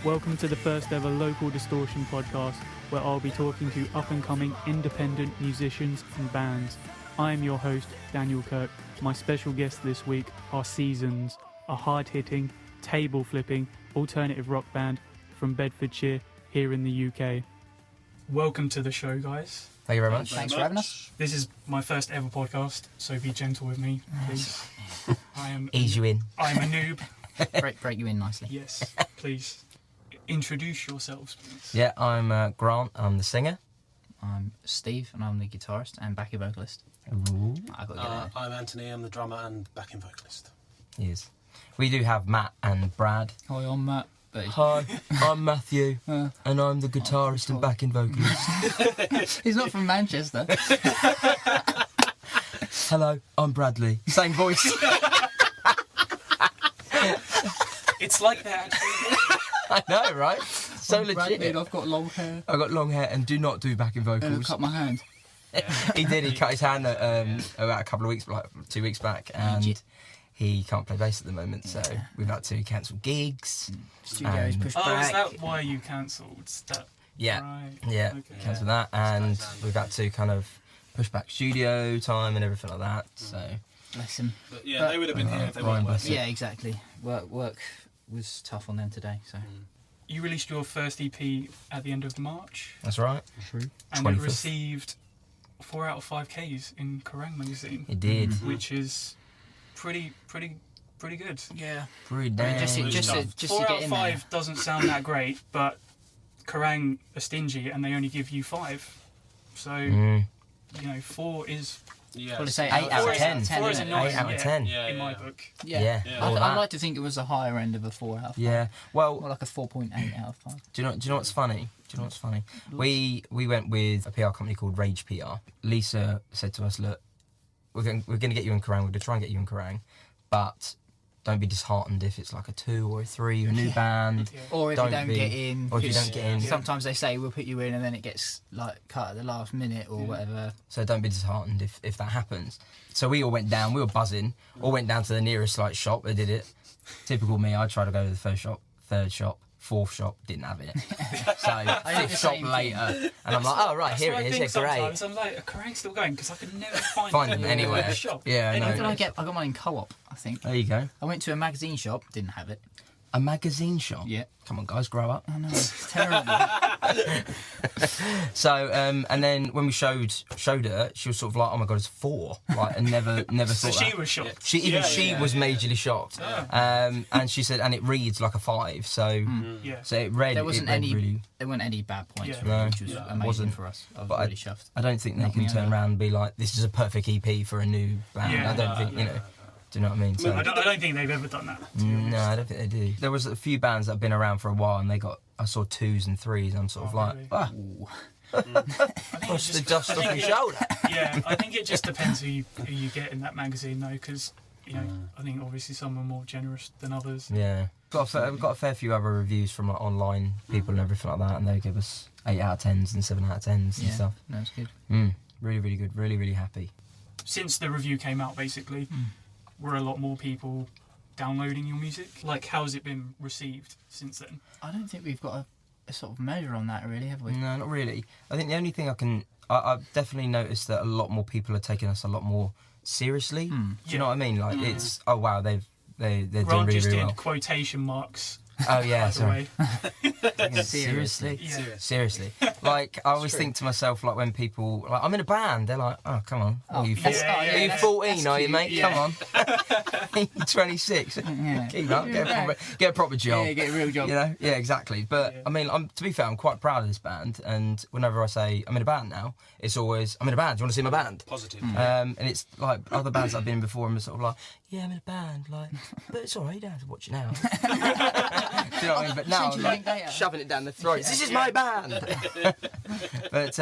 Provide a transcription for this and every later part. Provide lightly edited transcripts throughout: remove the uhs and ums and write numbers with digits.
Welcome to the first ever Local Distortion podcast, where I'll be talking to up-and-coming independent musicians and bands. I am your host, Daniel Kirk. My special guests this week are Seasons, a hard-hitting, table-flipping, alternative rock band from Bedfordshire, here in the UK. Welcome to the show, guys. Thank you very much. Thanks for having us. This is my first ever podcast, so be gentle with me, please. Ease you in. I'm a noob. break you in nicely. Yes, please. Introduce yourselves, please. Yeah, I'm Grant. I'm the singer. I'm Steve, and I'm the guitarist and backing vocalist. Ooh. I've got to get there. I'm Anthony. I'm the drummer and backing vocalist. Yes. We do have Matt and Brad. Hi, I'm Matt. Hi, I'm Matthew, and I'm the guitarist and backing vocalist. He's not from Manchester. Hello, I'm Bradley. Same voice. It's like that, actually. I know, right? So I'm legit. Bradley, I've got long hair. I've got long hair and do not do backing And I vocals. cut my hand. He did. He cut his hand about a couple of weeks, like 2 weeks back, and he can't play bass at the moment, so we've had to cancel gigs. Studios pushed Oh, back. is that why you cancelled? Yeah, Right. yeah, Okay. cancel that, and we've had to kind of push back studio time and everything like that. So Bless him. But yeah, they would have been here if they Brian weren't bless working. Yeah, exactly. Work was tough on them today, so. You released your first EP at the end of March, that's right. and 25th. it received 4 out of 5 Ks in Kerrang magazine, It did. which is pretty good. Yeah. Pretty I mean, damn. just to 4 get out of in 5 doesn't sound that great, but Kerrang are stingy and they only give you 5. So, Mm. 4 is... Yeah. Well, to say 8 out of 10. 4 is a 10, 9, 8 out of yeah, 10. Yeah, in my yeah. book. Yeah. Yeah. all I'd that. like to think it was the higher end of a 4 out of 5. Yeah. Well, More like a 4.8 out of 5. do you know what's funny? We went with a PR company called Rage PR. Lisa said to us, "Look, we're going to get you in Kerrang. We're going to try and get you in Kerrang, but don't be disheartened if it's like a 2 or a 3, you're a new band. Yeah. Or if Don't you don't be- get in. or if you because don't get in. Sometimes they say we'll put you in and then it gets like cut at the last minute or whatever. So don't be disheartened if that happens." So we all went down. We were buzzing. All went down to the nearest like shop. They did it. Typical me. I tried to go to the first shop, third shop, fourth shop, didn't have it. So did fifth the shop same later, and I'm like, oh right, That's here what it I is. think Yeah, great. sometimes. I'm like, are Kerrang still going? Because I could never Find them it anywhere. in the shop. Yeah, I know. What did I get? I got mine in Co-op, I think. There you go. I went to a magazine shop, didn't have it. A magazine shop. Yeah. Come on, guys, grow up. I know, it's terrible. So, and then when we showed her, she was sort of like, "Oh my god, it's 4!" Like, and never So thought she that. was shocked. She was majorly shocked. And she said, and it reads like a 5. So, Yeah. so it read. There wasn't it read any. really. There weren't any bad points, Yeah. really, No. which was Yeah. amazing Wasn't. for us. I was But really chuffed. I don't think they Knock can me turn over. around and be like, "This is a perfect EP for a new band." Yeah. I don't think you know. Do you know what I mean? So, I don't think they've ever done that. to be no, honest. I don't think they do. There was a few bands that have been around for a while, and I saw 2s and 3s, and I'm sort of Oh, like, really? ah, Ooh. what's the dust off your shoulder? Yeah, I think it just depends who you get in that magazine, though, because I think obviously some are more generous than others. Yeah, we've got a fair few other reviews from like online people and everything like that, and they give us 8 out of 10s and 7 out of 10s and Yeah, stuff. no, it's good. Really, really good. Really, really happy. Since the review came out, basically, were a lot more people downloading your music? Like, how's it been received since then? I don't think we've got a sort of measure on that, really, have we? No, not really. I think the only thing I've definitely noticed that a lot more people are taking us a lot more seriously. Do you know what I mean? Like it's wow, they're doing Grant really, just really did well. quotation marks, Oh yeah, by the sorry. way. Seriously. Yeah. Seriously. Like I always think to myself, like when people like I'm in a band, they're like, "Oh, come on, are you yeah, are you that's 14? Are you, cute. mate? Yeah. Come on, you're 26. Yeah. Keep up, get a proper job." Yeah, get a real job. You know, yeah, exactly. But Yeah. I mean, to be fair, I'm quite proud of this band. And whenever I say I'm in a band now, it's always I'm in a band. Do you want to see my band? Positive. And it's like other bands that I've been in before, I'm sort of like, yeah, I'm in a band, like, but it's alright, you don't have to watch it now. Do you know what I mean? But now, Send you I'm a link like, later. shoving it down the throat. This is my band. But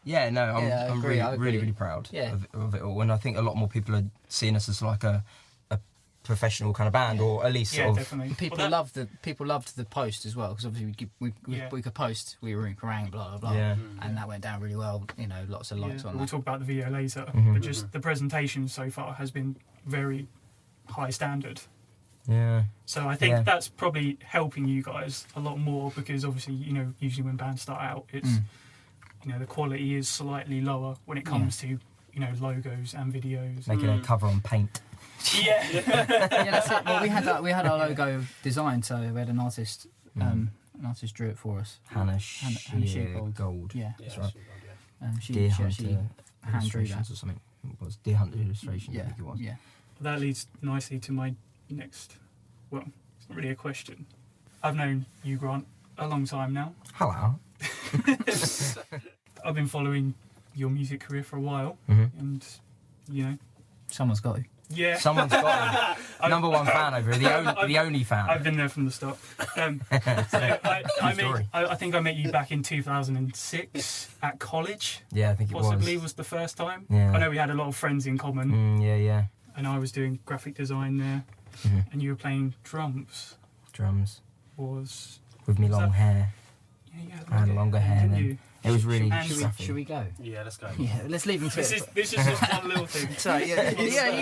yeah, no, I'm, Yeah, I I'm agree, really, I agree. really, really proud Yeah. of it all. And I think a lot more people are seeing us as like a professional kind of band, or at least Yeah, sort of. definitely. People Well, loved the post as well, because obviously we could post we were in Kerrang, blah blah blah, Yeah. and that went down really well. You know, lots of likes on we'll that. talk about the video later, but just the presentation so far has been very high standard. Yeah. So I think Yeah. that's probably helping you guys a lot more because obviously, usually when bands start out, it's, the quality is slightly lower when it comes to, logos and videos. Making a cover on paint. Yeah. Yeah, that's it. Well, we had our logo designed, so we had an artist drew it for us. Hannah Sheargold. Gold. Yeah, That's right. she Deer actually Hunter hand drew that. Illustrations or something. It was Deer Hunter Illustrations, I Yeah, think it was. yeah. That leads nicely to my next, well, it's not really a question. I've known you, Grant, a long time now. Hello. I've been following your music career for a while, and, Someone's got to. yeah. Someone's got him. Number one fan over here, the only fan. I've been there from the start. So I think I met you back in 2006 at college. Yeah, I think it Possibly was the first time. Yeah. I know we had a lot of friends in common, Yeah. and I was doing graphic design there, and you were playing drums. Drums. Was With me long hair. yeah, you I had longer hair didn't then. you? It was really Should we go? Yeah, let's go. Yeah, let's leave them to This it. is just one little thing. Sorry,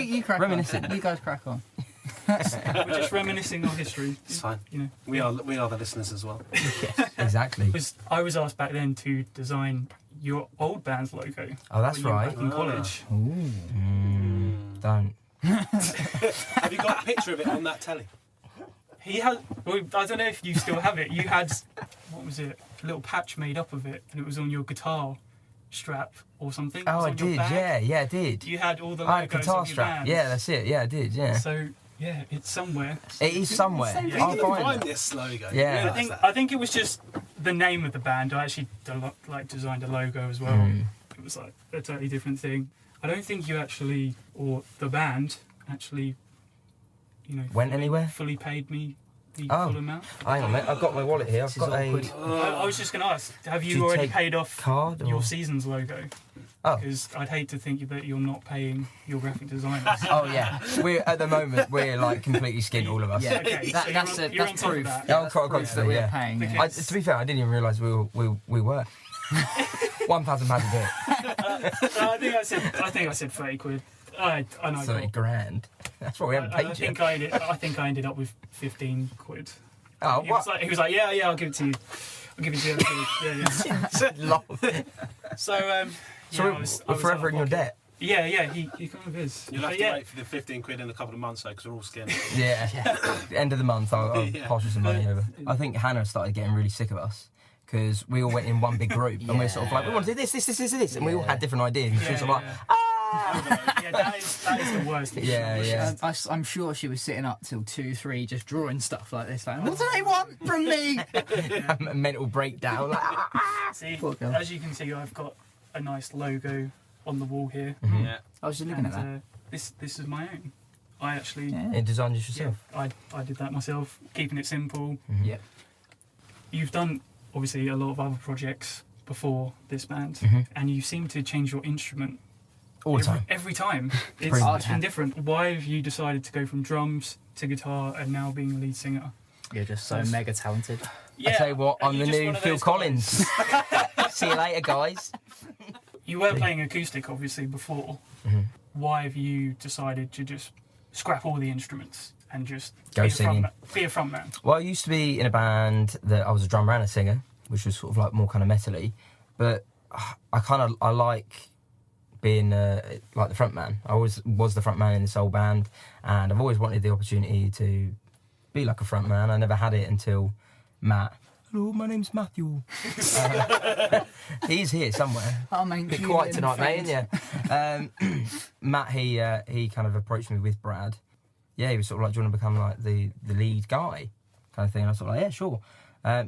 you crack Reminiscent. on. You guys crack on. We're just reminiscing on history. It's fine. You know, We are the listeners as well. Exactly. because I was asked back then to design your old band's logo. Oh, that's when you were right. back in college. Don't. Have you got a picture of it on that telly? He had. Well, I don't know if you still have it. You had, what was it? A little patch made up of it, and it was on your guitar strap or something. It Oh, was I on your did. bag. Yeah, I did. You had all the I had a logos guitar of your strap. bands. Yeah, that's it. Yeah, I did. Yeah. So yeah, it's somewhere. It is somewhere. Same You I'll didn't find find it. this logo. Yeah. You I realise that? think it was just the name of the band. I actually designed a logo as well. It was like a totally different thing. I don't think you actually, or the band actually, Went anywhere? fully paid me the Oh. full amount. Hang on, mate. I've got my wallet here. I've This is got awkward. I was just going to ask, have Do you you already take paid off card. your Or... season's logo? Oh. Because I'd hate to think that you're not paying your graphic designers. Oh yeah. We're at the moment we're like completely skint, all of us. Yeah, Okay, that, so that's you're on that's top of proof. that. Yeah, That's I've got proof to that say, we're yeah. paying. Okay. Yeah. To be fair, I didn't even realise we were. £1,000 to do it. I think I said 30 quid. I know. 30 grand. That's what we haven't paid I you. think I ended up with 15 quid. Oh, He what? was like, yeah, I'll give it to you. I'll give it to you. Yeah. Lol. So, So I was we're out forever of in your pocket. debt. Yeah, he kind of is. You'll have But to yeah, wait for the 15 quid in a couple of months though, because we're all skinned. Yeah. End of the month, I'll Yeah. pass you some money over. I think Hannah started getting really sick of us because we all went in one big group and we're sort of like, we want to do this, and we all had different ideas. And she was sort of like, yeah, that is the worst. Yeah. I'm sure she was sitting up till 2, 3, just drawing stuff like this. Like, what do they want from me? a mental breakdown. Like, See, Poor girl. as you can see, I've got a nice logo on the wall here. Yeah. I was just looking And at that. this is my own. I actually, Yeah. it designed it yourself. I did that myself, keeping it simple. Yep. You've done obviously a lot of other projects before this band, and you seem to change your instrument All the time. every time. It's Pretty much. been different. Why have you decided to go from drums to guitar and now being a lead singer? You're just so Yes. mega talented. Yeah, I tell you what, and I'm you're the just new one of Phil those Collins. guys. See you later, guys. You were playing acoustic obviously before. Why have you decided to just scrap all the instruments and just Go be singing. be a frontman? Well, I used to be in a band that I was a drummer and a singer, which was sort of like more kind of metal-y. But I like being like the front man. I always was the front man in this old band, and I've always wanted the opportunity to be like a front man. I never had it until Matt. Hello, my name's Matthew. He's here somewhere. Oh, man, Bit quiet tonight, mate, isn't you? Matt, he kind of approached me with Brad. Yeah, he was sort of like, do you want to become like the lead guy kind of thing? And I was sort of like, yeah, sure.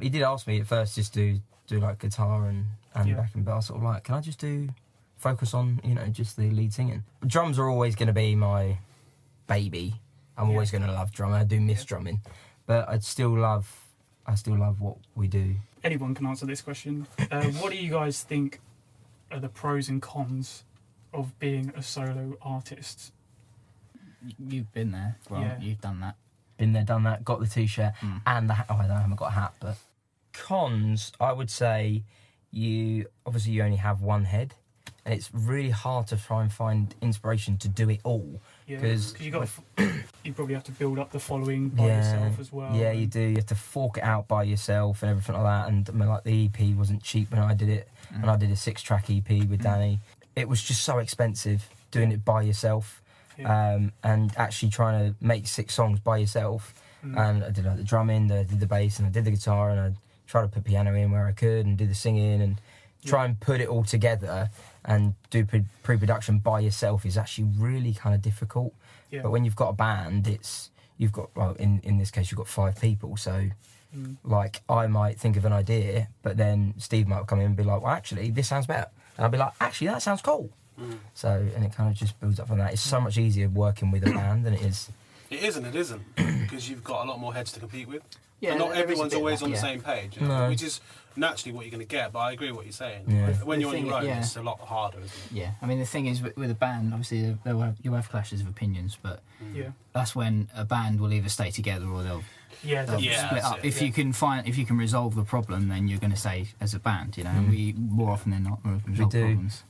He did ask me at first just to do like guitar and backing, but I was sort of like, can I just focus on, just the lead singing? Drums are always going to be my baby. I'm always going to love drumming. I do miss drumming, but I still love what we do. Anyone can answer this question. What do you guys think are the pros and cons of being a solo artist? You've been there. Well, Yeah. you've done that. Been there, done that, got the t-shirt and the hat. Oh, I haven't got a hat, but cons, I would say you only have one head, and it's really hard to try and find inspiration to do it all. Yeah, Because because you probably have to build up the following by yourself as well. Yeah, you do. You have to fork it out by yourself and everything like that. And I mean, like the EP wasn't cheap when I did it. And I did a 6-track EP with Danny. It was just so expensive doing it by yourself. Yeah. And actually trying to make 6 songs by yourself. And I did like the drumming, I did the bass, and I did the guitar, and I tried to put piano in where I could, and do the singing, and try and put it all together and do pre-production by yourself is actually really kind of difficult. Yeah. But when you've got a band, you've got, well, in this case, you've got 5 people, so like I might think of an idea, but then Steve might come in and be like, well, actually, this sounds better. And I'll be like, actually, that sounds cool. So, and it kind of just builds up from that. It's so much easier working with a band than it is. It is and it isn't, because you've got a lot more heads to compete with. Yeah, and not there is a everyone's bit of always that, on the yeah. same page, No. which is naturally what you're going to get, but I agree with what you're saying. Yeah. When The you're on thing your own, is, yeah. it's a lot harder, isn't it? Yeah, I mean the thing is with a band, obviously you'll have clashes of opinions, but Yeah. that's when a band will either stay together or they'll Yeah. split that's up. it, If you can resolve the problem, then you're going to stay as a band. You know, and we more often than not resolve do. problems.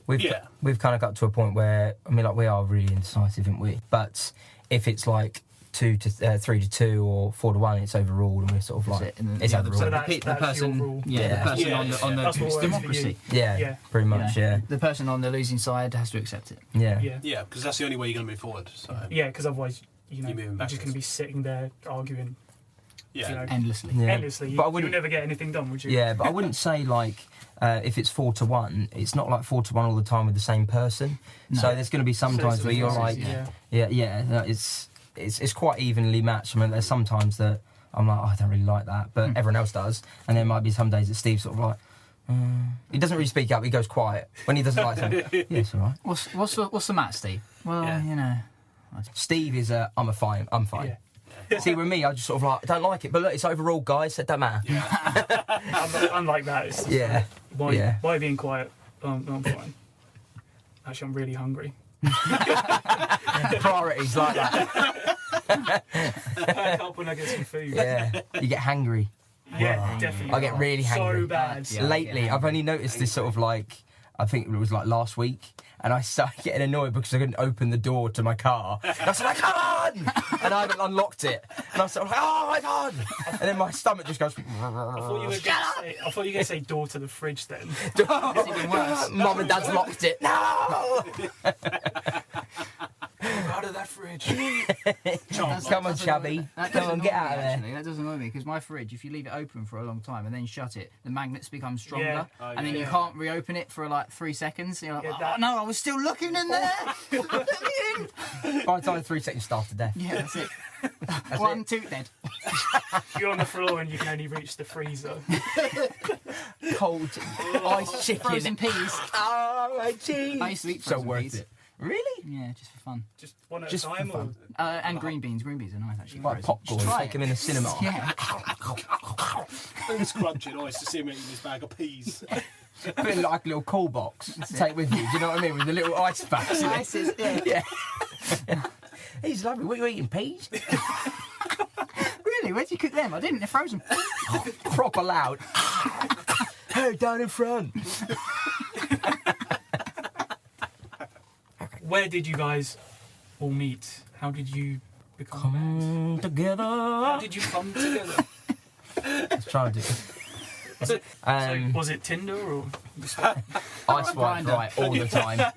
We've kind of got to a point where, I mean, like, we are really indecisive, aren't we? But if it's like 3 to 2 or 4 to 1, it's overruled, and we're sort of That's like, it. And it's the other overruled. So the person, your rule. yeah, the person Yeah, on the That's what it's works for democracy. Yeah, Yeah. pretty much, You know, yeah. The person on the losing side has to accept it. Yeah. Yeah. Yeah, because that's the only way you're going to move forward. So Yeah, because otherwise, You're moving you're just backwards. going to be sitting there arguing yeah, you know, Endlessly. Yeah. endlessly. But I You'll wouldn't- never get anything done, would you? Yeah, but I wouldn't say like if it's 4 to 1, it's not like 4 to 1 all the time with the same person. No. So there's going to be some So times it's where you're differences, like, yeah. no, it's quite evenly matched. I mean, there's some times that I'm like, oh, I don't really like that, but everyone else does. And there might be some days that Steve's sort of like, he doesn't really speak up. He goes quiet when he doesn't like something. Yeah, it's all right. What's the matter, Steve? Well, Yeah. you know. Steve is I'm fine. Yeah. See, with me, I just sort of like, I don't like it, but look, it's overruled, guys. So it don't matter. I'm like that. It's just Yeah. like, Yeah. why being quiet? I'm fine. Actually, I'm really hungry. Priorities like that. Perk up when I get some food. Yeah, you get hangry. Yeah, definitely. I get really hangry. So bad. Yeah. Lately, I've only noticed this sort of like, I think it was like last week, and I started getting annoyed because I couldn't open the door to my car. And I was like, come on! And I haven't unlocked it. And I was like, oh my God! And then my stomach just goes, I thought you were going to say door to the fridge then. It's even worse. Mum and Dad's locked it. No! out of that fridge. Come on, Chubby. Come on, get out of there. Actually, that does annoy me because my fridge, if you leave it open for a long time and then shut it, the magnets become stronger, Yeah. and then you can't reopen it for like 3 seconds. You're like, Yeah, oh that- no, I was still looking in there. Let me in. By the time 3 seconds starved to death. Yeah, that's it. 1, 2, dead. You're on the floor and you can only reach the freezer. Cold ice chicken. Frozen peas. Oh, my cheese. I used to eat So frozen worth peas. it. Really? Yeah, just for fun. Just one at Just a for time, or fun. And green beans. Green beans are nice actually. Like frozen. popcorn. Just try Take it. them in the cinema. Yeah. It's crunching ice to see him eating this bag of peas. Put it in like a little cool box to take with you. Do you know what I mean? With the little ice packs in it. Ices, yeah. Yeah. He's lovely. What are you eating? Peas? Really? Where'd you cook them? I didn't. They're frozen. Proper loud. Hey, down in front. where did you guys all meet? How did you become a band? Come together. How did you come together? Let's try and do it. So Um, was it Tinder or? I swipe Grindr. right all the time.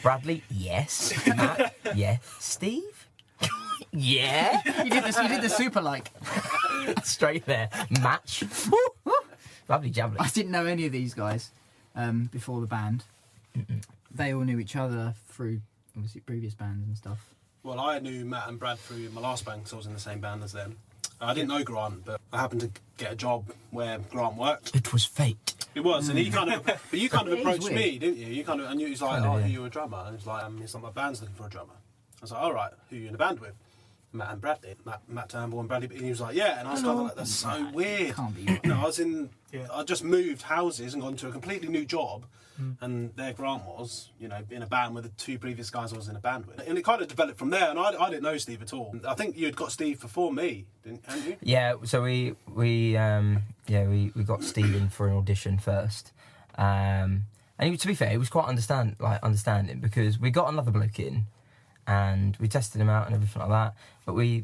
Bradley, yes. Matt, yeah. Steve, yeah. You did the super like. Straight there. Match. Lovely jubbly. I didn't know any of these guys before the band. They all knew each other through obviously previous bands and stuff. Well, I knew Matt and Brad through my last band because I was in the same band as them. I didn't know Grant, but I happened to get a job where Grant worked. It was fate. It was, and he kind of, but you kind of It is approached weird. me, didn't you? You kind of, I knew he was like, Kind of, oh, yeah. you're a drummer. And he was like, it's like my band's looking for a drummer. I was like, all right, who are you in a band with? Matt and Brad did. Matt Turnbull and Bradley. And he was like, yeah. And I was kind of like, that's so weird. Can't be. No, I was in. Yeah. I just moved houses and got into a completely new job, and there Grant was, you know, in a band with the two previous guys I was in a band with, and it kind of developed from there. And I didn't know Steve at all. I think you had got Steve before me, hadn't you? Yeah, so we got Steve in for an audition first, and And to be fair, he was quite understanding because we got another bloke in, and we tested him out and everything like that. But we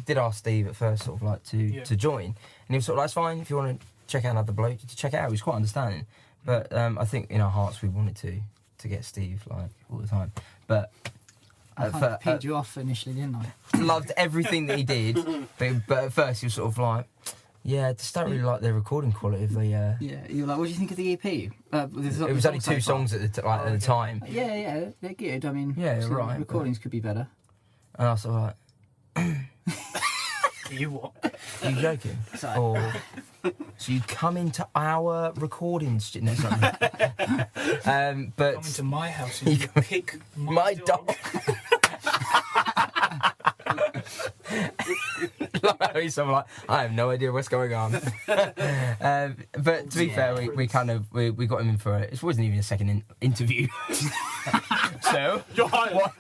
did ask Steve at first, sort of like to join, and he was sort of like, "It's fine if you want to check out another bloke to check it out." He was quite understanding, but I think in our hearts we wanted to get Steve like all the time. But I kind of peed you off initially, didn't I? loved everything that he did, but at first he was sort of like, "Yeah, just don't really like the recording quality of the." Yeah, you were like, "What do you think of the EP?" It was only 2 songs at the time. Yeah, they're good. I mean, Yeah, obviously right, recordings could be better. And I was sort of like, You what? "Are you joking?" Sorry. Or so you come into our recording studio? No, sorry. But Come into my house and you pick my dog. He's sort of like, I have no idea what's going on. But to be fair, we kind of we got him in for it. It wasn't even a second interview. So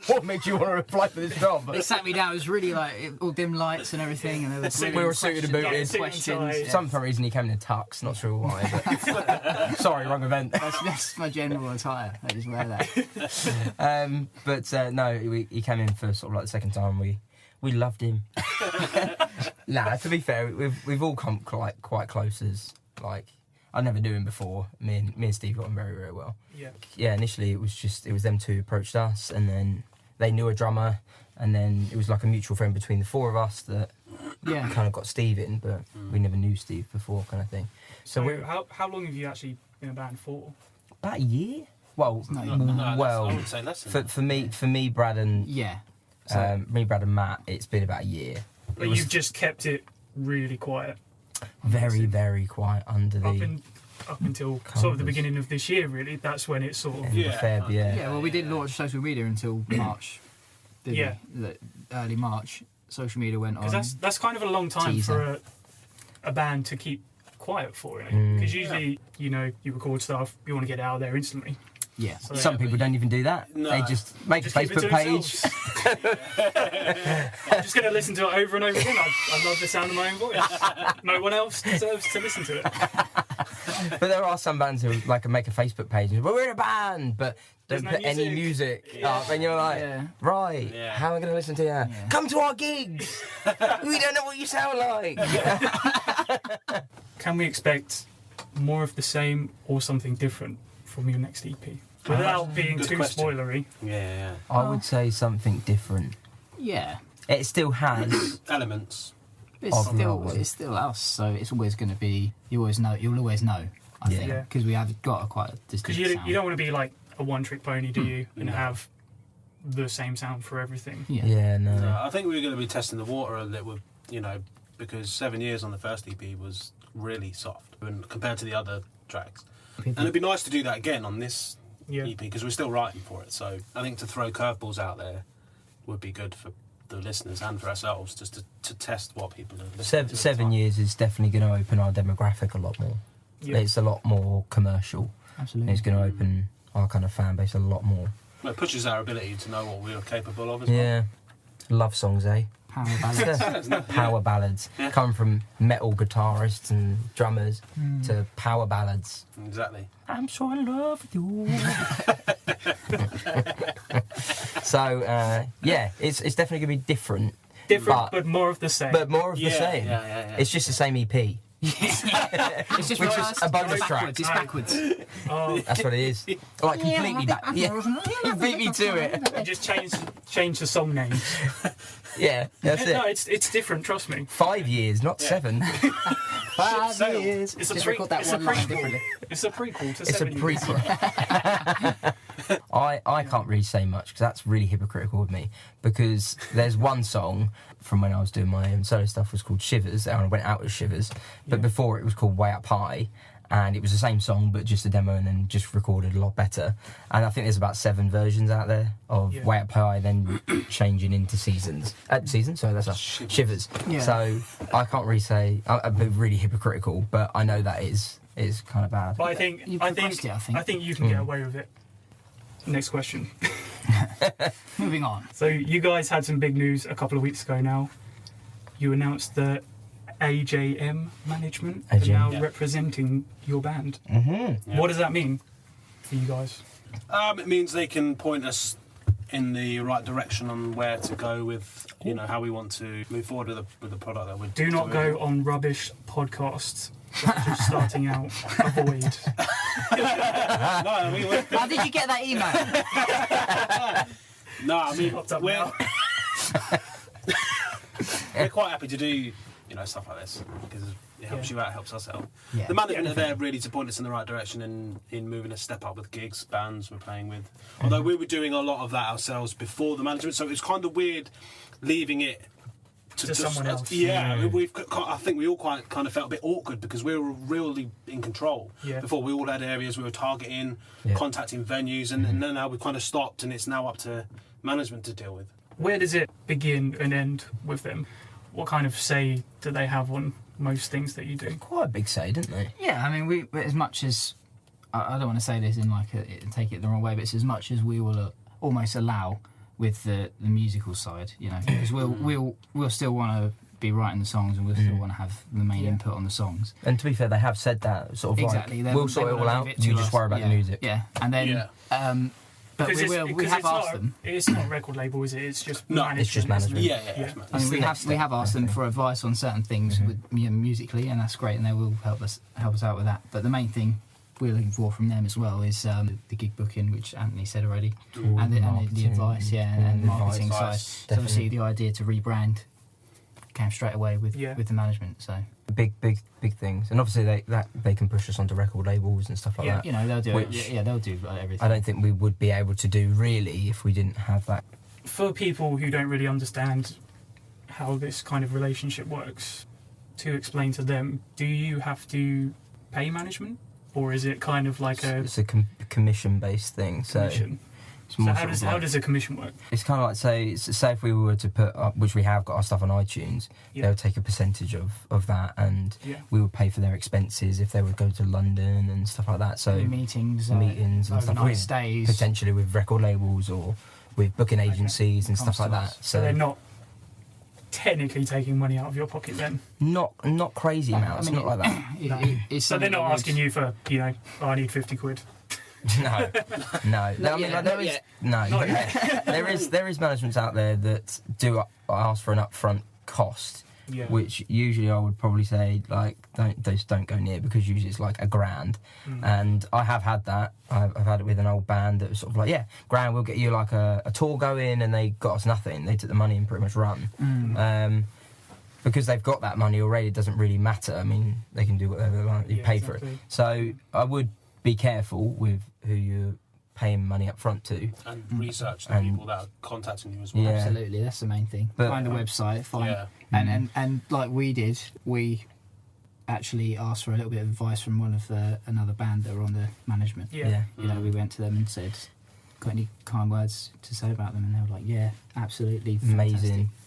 what made you want to apply for this job? They sat me down. It was really like all dim lights and everything, and there was We were suited and booted. questions. For some reason he came in a tux, not sure why. But sorry, wrong event. That's my general attire. I just wear that. But no, he came in for sort of like the second time. We loved him. Nah, to be fair, we've all come quite close as like I never knew him before. Me and Steve got on very, very well. Yeah. Initially it was them two approached us, and then they knew a drummer, and then it was like a mutual friend between the 4 of us that kind of got Steve in, but we never knew Steve before, kind of thing. So how long have you actually been a band for? About a year. Well, I would say less than that. for me, Brad and Brad and Matt, it's been about a year. But you've just kept it really quiet. Very, very quiet under the up until sort of the beginning of this year, really. That's when it's sort of Feb, Well, we didn't launch social media until March. Did Yeah. we? Early March. Social media went on. because that's kind of a long time Teaser. for a band to keep quiet for, because usually you record stuff, you want to get it out there instantly. Yeah. So, Some people don't do that. No. They just make a keep it to Facebook page. I'm just going to listen to it over and over again. I love the sound of my own voice. No one else deserves to listen to it. But there are some bands who like make a Facebook page and we're in a band, but don't There's put no any music up, and you're like, right, how am I going to listen to you? Come to our gigs. We don't know what you sound like. Can we expect more of the same or something different from your next EP? Without being Good too question. spoilery. Yeah. I would say something different. Yeah. It still has Elements. It's still us, so it's always going to be. You'll always know. I think, Yeah. because we have got quite a distinct Because you sound. don't want to be like a one-trick pony, do you? And have the same sound for everything. Yeah, no. I think we were going to be testing the water a little, because 7 years on the first EP was really soft compared to the other tracks. And it'd be nice to do that again on this EP because we're still writing for it. So I think to throw curveballs out there would be good for the listeners and for ourselves, just to test what people are listening to. 7 years is definitely going to open our demographic a lot more. Yeah. It's a lot more commercial. Absolutely. It's going to open our kind of fan base a lot more. Well, it pushes our ability to know what we're capable of as well. Yeah. Love songs, eh? Power ballads. Power ballads. Come from metal guitarists and drummers to power ballads. Exactly. I'm so in love with you. So, it's definitely going to be different. But more of the same. But more of the same. Yeah. It's just the same EP. It's just Which is reversed. a bonus track. It's backwards. Oh, That's what it is. Like completely back. Yeah, you beat me to it. you just change the song names. Yeah, that's No, it. it's different. Trust me. 5 years, not 7. 5 Sailed. years. It's a Just record that one line differently. It's a prequel to It's a 7 years. prequel. I can't really say much because that's really hypocritical of me. Because there's one song from when I was doing my own solo stuff was called Shivers, and I went out with Shivers. But before it was called Way Up High, and it was the same song but just a demo and then just recorded a lot better. And I think there's about 7 versions out there of Way Up High, then changing into Seasons. So that's Shivers. Yeah. So I can't really say. I'm really hypocritical, but I know that is kind of bad. But I think You I progressed think it, I think. I think you can get away with it. Next question. Moving on. So you guys had some big news a couple of weeks ago now. You announced that AJM management are now representing your band. Mm-hmm. What does that mean? for you guys? It means they can point us in the right direction on where to go with, you know, how we want to move forward with the product that we're Do not doing. go on rubbish podcasts. Just starting out. Avoid. No, I mean, How did you get that email? no, I mean, Popped up we're, now. we're quite happy to do, you know, stuff like this because it helps you out, helps us out. Yeah. The management Yeah, are there really to point us in the right direction in moving a step up with gigs, bands we're playing with. Although we were doing a lot of that ourselves before the management, so it was kind of weird leaving it To just someone else. Yeah, I think we all quite kind of felt a bit awkward because we were really in control. Yeah. Before we all had areas we were targeting, contacting venues, and then now we've kind of stopped, and it's now up to management to deal with. Where does it begin and end with them? What kind of say do they have on most things that you do? Quite a big say, didn't they? Yeah, I mean, we as much as I don't want to say this in like take it the wrong way, but it's as much as we will almost allow with the musical side, you know, because we'll still want to be writing the songs and we'll still want to have the main input on the songs. And to be fair, they have said that sort of Exactly, like, we'll sort it all out. You just worry about the music. Yeah, and then but we have asked them. It's not a record label, is it? It's just No, management. it's just management. isn't it? Yeah. I mean, we have asked them for advice on certain things with musically, and that's great, and they will help us out with that. But the main thing we're looking for from them as well is the gig booking, which Anthony said already, and the advice, and marketing advice, side. So obviously the idea to rebrand came straight away with the management. So Big things, and obviously they can push us onto record labels and stuff like that. you know they'll do Which they'll do everything. I don't think we would be able to do really if we didn't have that. For people who don't really understand how this kind of relationship works, to explain to them, do you have to pay management, or is it kind of like a It's a commission-based thing. commission? It's So more how sort does of like- how does a commission work? It's kind of like say if we were to put up, which we have got our stuff on iTunes, Yeah. they would take a percentage of that, and Yeah. we would pay for their expenses if they would go to London and stuff like that. So meetings and stuff overnight with stays. potentially with record labels or with booking agencies and stuff like that. So they're not technically taking money out of your pocket then. not crazy amounts, I mean, not like that. It's So they're something not that asking you for, you know, oh, I need 50 quid. No. I mean, like, there is Not yet. there is managements out there that do ask for an upfront cost, Yeah. which usually I would probably say like don't go near, because usually it's like $1,000. And I have had that. I've had it with an old band that was sort of like, yeah, $1,000, we'll get you like a tour going, and they got us nothing. They took the money and pretty much run. Because they've got that money already, it doesn't really matter. I mean, they can do whatever they want. You Yeah, pay for it. exactly. So I would be careful with who you're paying money up front to. And research the And- people that are contacting you as well. Yeah. Absolutely, that's the main thing. But- Find a website, find Yeah. and like we did, we actually asked for a little bit of advice from one of another band that were on the management. Yeah. You know, we went to them and said, "Got any kind words to say about them?" And they were like, "Yeah, absolutely, fantastic.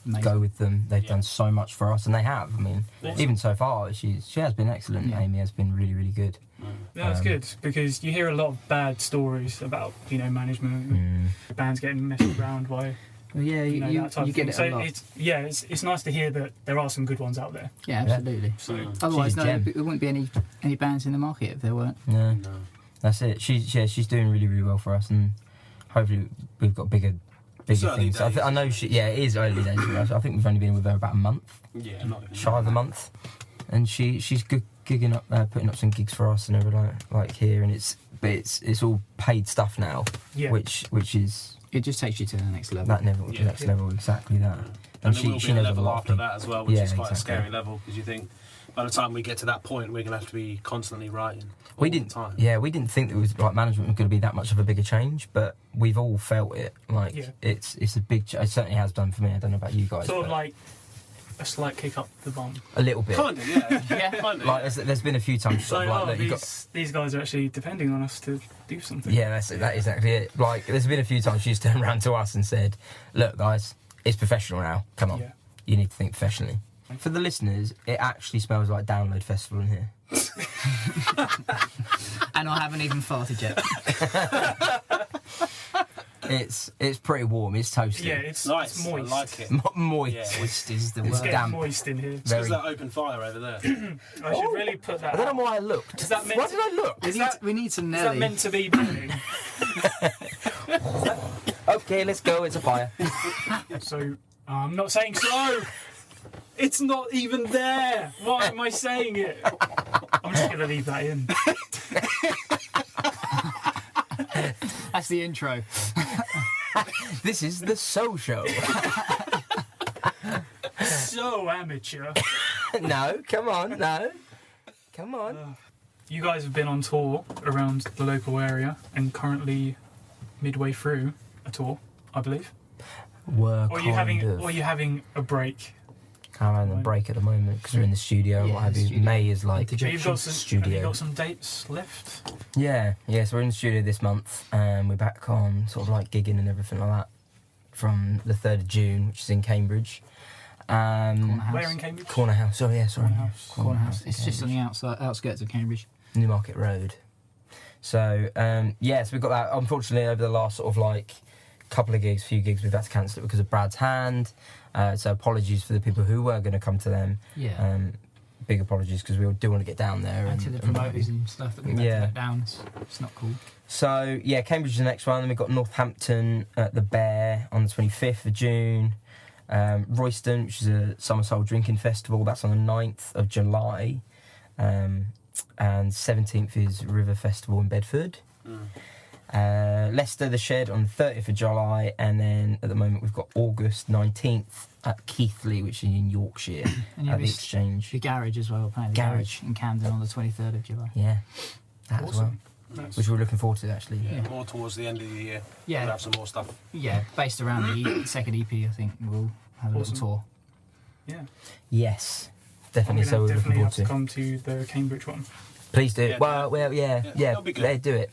Amazing. Go with them. They've done so much for us, and they have. I mean, Awesome. even so far, she has been excellent. Yeah. Amy has been really, really good. Yeah, that's good, because you hear a lot of bad stories about, you know, management, bands getting messed around by, Well, yeah, you know, that type you of get thing. it So a lot. it's nice to hear that there are some good ones out there. Yeah, absolutely. So Otherwise, She's a no, there gem. wouldn't be any bands in the market if there weren't. Yeah, No. that's it. She's doing really, really well for us, and hopefully we've got bigger It's early things. I days. know it is early days for us. I think we've only been with her about a month, Yeah, not even shy of a month, and she's good gigging up, putting up some gigs for us and everything like here, and it's all paid stuff now, yeah, which is It just takes you to the next level. that level, Yeah. next level, exactly that. And And there will she be a knows a level lot of after people. that as well, which Yeah, is quite exactly. a scary level, because you think by the time we get to that point, we're going to have to be constantly writing. We all didn't, the time. yeah, we didn't think that it was like management was going to be that much of a bigger change, but we've all felt it. Like Yeah. it's a big. It certainly has done for me. I don't know about you guys. sort of but like a slight kick up the bum. a little bit. Kind of, yeah. Yeah. Kind of. Like there's been a few times So sort of like that you got. these guys are actually depending on us to do something. Yeah, that is exactly it. Like there's been a few times she's turned around to us and said, "Look, guys, it's professional now. Come on, Yeah. you need to think professionally." For the listeners, it actually smells like Download Festival in here. And I haven't even farted yet. It's pretty warm. It's toasty. Yeah, it's Nice. It's moist. I like it. Moist. Yeah. Moist is the It's word. getting damp. moist in here. There's that open fire over there. I should really put that. I don't out. know why I looked. Is that meant Why to- did I look? We need some Is that Nelly. meant to be burning? Okay, let's go. It's a fire. So I'm not saying so. It's not even there. Why am I saying it? I'm just gonna leave that in. That's the intro. This is the So Show. So amateur. No, come on, no. Come on. You guys have been on tour around the local area and currently midway through a tour, I believe. We're Or are you having a break? I'm having a break at the moment because we're in the studio and Yeah, what have the you. studio. May is like Have you got some studio. dates left? Yeah, so we're in the studio this month and we're back on sort of like gigging and everything like that from the 3rd of June, which is in Cambridge. Corner House. Where in Cambridge? Corner House, sorry. Corner House. in It's just on Cambridge. the outskirts of Cambridge. Newmarket Road. So, so we've got that. Unfortunately, over the last sort of like few gigs, we've had to cancel it because of Brad's hand. So apologies for the people who were going to come to them. Yeah. Big apologies because we do want to get down there. And to the promoters and stuff that we've had to let down. It's not cool. So, yeah, Cambridge is the next one. Then we've got Northampton at the Bear on the 25th of June. Royston, which is a summer soul drinking festival. That's on the 9th of July. And 17th is River Festival in Bedford. Leicester, The Shed on the 30th of July. And then at the moment we've got August 19th at Keighley, which is in Yorkshire, And at the you'll Exchange. The Garage as well, playing the Garage. Garage in Camden on the 23rd of July. Yeah, that as well. Awesome. Nice. Which we're looking forward to, actually. Yeah. More towards the end of the year. Yeah. We'll have some more stuff. Yeah, based around the second EP, I think we'll have a Awesome. little tour. Yeah. Yes, I'm definitely. gonna So we're looking definitely forward have to to. come to the Cambridge one. Please do. Yeah, Yeah, it'll be good. yeah, do it.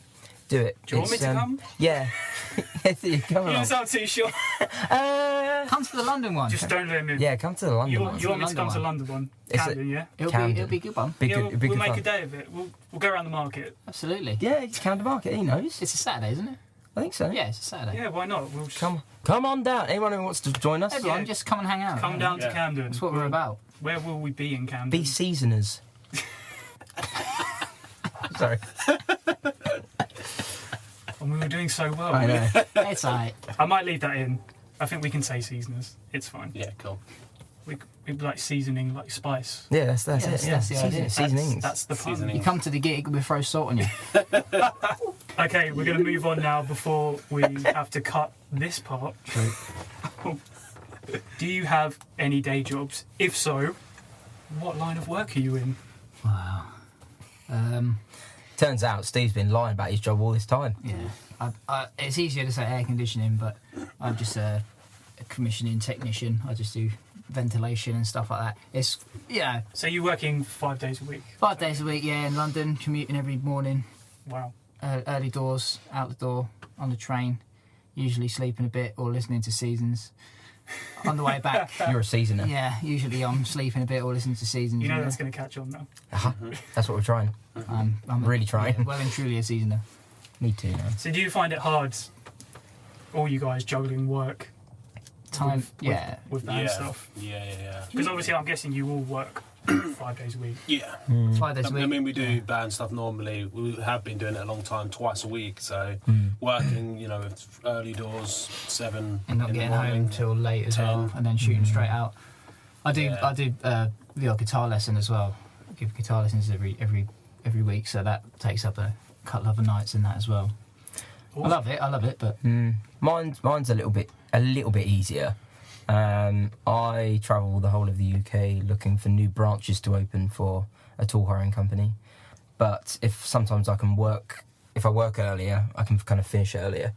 Do you want me It's, to come? Yeah. Yes, you come You along. don't sound too sure. Come to the London one. Just don't let me. Yeah, come to the London You one. want me to come to London London one? It's Camden, yeah? It'll be a good one. Be Yeah, good, we'll be good make fun. a day of it. We'll go around the market. Absolutely. Yeah, it's Camden Market. He knows. It's a Saturday, isn't it? I think so. Yeah, it's a Saturday. Yeah, why not? We'll just Come on down. Anyone who wants to join us, Everyone, Yeah. just come and hang out. come down to Yeah. Camden. That's what we're about. Where will we be in Camden? be seasoners. Sorry. And we were doing so well. I know. It's alright. I might leave that in. I think we can say seasoners. It's fine. Yeah, cool. We'd like seasoning, like spice. Yeah, that's Yeah, it. that's Yeah, the idea. seasonings. That's the fun. Seasoning. You come to the gig, we throw salt on you. Okay, we're going to move on now before we have to cut this part. Do you have any day jobs? If so, what line of work are you in? Wow. Turns out Steve's been lying about his job all this time. Yeah. It's easier to say air conditioning, but I'm just a commissioning technician. I just do ventilation and stuff like that. It's, So you're working 5 days a week? 5 days a week, in London, commuting every morning. Wow. Early doors, out the door, on the train. Usually sleeping a bit or listening to Seasons. On the way back, You're a seasoner. usually I'm sleeping a bit or listening to Seasons. You know that's going to catch on now. Uh-huh. That's what we're trying. I'm Really trying. well and truly a seasoner. Me too, man. So do you find it hard, all you guys juggling work Time, with band stuff? Yeah. Because obviously I'm guessing you all work 5 days a week. Yeah. 5 days a I week. mean, we do band stuff normally. We have been doing it a long time, twice a week. So working, with early doors, 7 and not in the getting morning. home till late as 10. well, and then shooting straight out. I do Yeah. the odd guitar lesson as well. I give guitar lessons every week, so that takes up a couple of nights in that as well. I love it, but Mine's a little bit easier. I travel the whole of the UK looking for new branches to open for a tool hiring company. But if I work earlier, I can kind of finish earlier.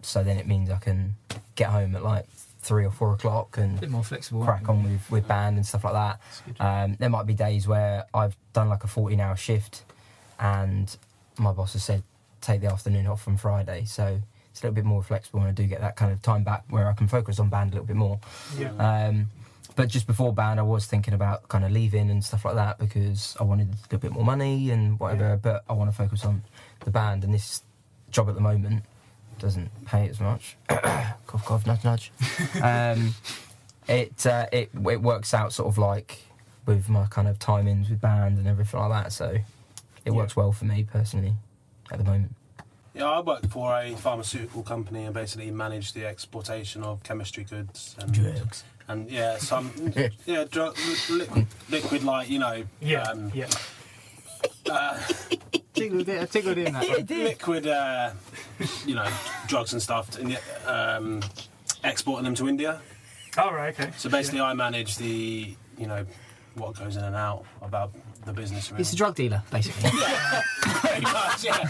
So then it means I can get home at like 3 or 4 o'clock a and bit more flexible. crack on with band and stuff like that. That's good. There might be days where I've done like a 14-hour shift and my boss has said take the afternoon off on Friday, so it's a little bit more flexible and I do get that kind of time back where I can focus on band a little bit more. Yeah. But just before band I was thinking about kind of leaving and stuff like that because I wanted a little bit more money and whatever, but I want to focus on the band, and this job at the moment doesn't pay as much. Cough, cough, nudge, nudge. It works out sort of like with my kind of timings with band and everything like that. So it works well for me personally at the moment. Yeah, I work for a pharmaceutical company and basically manage the exportation of chemistry goods and Drugs. and some liquid like Tickled in that. liquid drugs and stuff and exporting them to India. Oh, right, okay. So basically, I manage the what goes in and out about the business. Really. He's a drug dealer, basically. Pretty much, yeah.